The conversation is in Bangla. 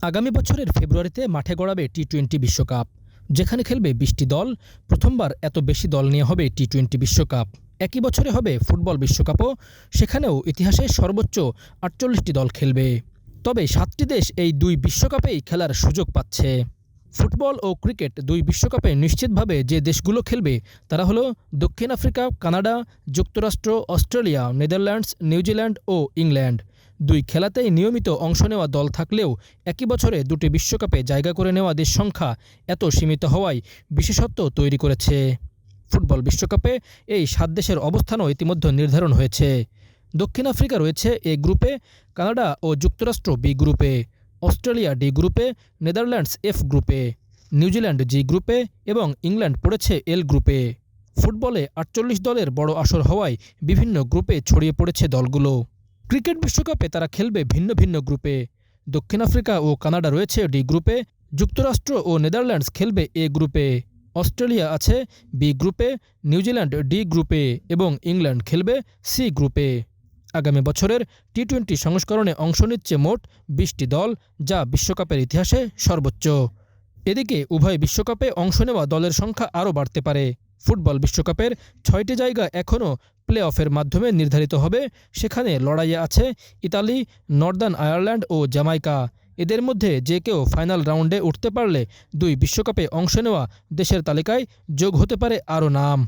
আগামী বছরের ফেব্রুয়ারিতে মাঠে গড়াবে টি-20 বিশ্বকাপ, যেখানে খেলবে ২০টি দল। প্রথমবার এত বেশি দল নিয়ে হবে টি-20 বিশ্বকাপ। একই বছরে হবে ফুটবল বিশ্বকাপও, সেখানেও ইতিহাসে সর্বোচ্চ ৪৮টি দল খেলবে। তবে ৭টি দেশ এই দুই বিশ্বকাপেই খেলার সুযোগ পাচ্ছে। ফুটবল ও ক্রিকেট দুই বিশ্বকাপে নিশ্চিতভাবে যে দেশগুলো খেলবে তারা হলো দক্ষিণ আফ্রিকা, কানাডা, যুক্তরাষ্ট্র, অস্ট্রেলিয়া, নেদারল্যান্ডস, নিউজিল্যান্ড ও ইংল্যান্ড। দুই খেলাতেই নিয়মিত অংশ নেওয়া দল থাকলেও একই বছরে দুটি বিশ্বকাপে জায়গা করে নেওয়া দেশ সংখ্যা এত সীমিত হওয়ায় বিশেষত্ব তৈরি করেছে। ফুটবল বিশ্বকাপে এই ৭ দেশের অবস্থানও ইতিমধ্যে নির্ধারণ হয়েছে। দক্ষিণ আফ্রিকা রয়েছে এ গ্রুপে, কানাডা ও যুক্তরাষ্ট্র বি গ্রুপে, অস্ট্রেলিয়া ডি গ্রুপে, নেদারল্যান্ডস এফ গ্রুপে, নিউজিল্যান্ড জি গ্রুপে এবং ইংল্যান্ড পড়েছে এল গ্রুপে। ফুটবলে ৪৮ দলের বড় আসর হওয়ায় বিভিন্ন গ্রুপে ছড়িয়ে পড়েছে দলগুলো। ক্রিকেট বিশ্বকাপে তারা খেলবে ভিন্ন ভিন্ন গ্রুপে। দক্ষিণ আফ্রিকা ও কানাডা রয়েছে ডি গ্রুপে, যুক্তরাষ্ট্র ও নেদারল্যান্ডস খেলবে এ গ্রুপে, অস্ট্রেলিয়া আছে বি গ্রুপে, নিউজিল্যান্ড ডি গ্রুপে এবং ইংল্যান্ড খেলবে সি গ্রুপে। আগামী বছরের টি-20 সংস্করণে অংশ নিচ্ছে মোট ২০টি দল, যা বিশ্বকাপের ইতিহাসে সর্বোচ্চ। এদিকে উভয় বিশ্বকাপে অংশ নেওয়া দলের সংখ্যা আরও বাড়তে পারে। ফুটবল বিশ্বকাপের ৬টি জায়গা এখনও প্লে অফের মাধ্যমে নির্ধারিত হবে। সেখানে লড়াইয়ে আছে ইতালি, নর্দার্ন আয়ারল্যান্ড ও জামাইকা। এদের মধ্যে যে কেউ ফাইনাল রাউন্ডে উঠতে পারলে দুই বিশ্বকাপে অংশ নেওয়া দেশের তালিকায় যোগ হতে পারে আরও নাম।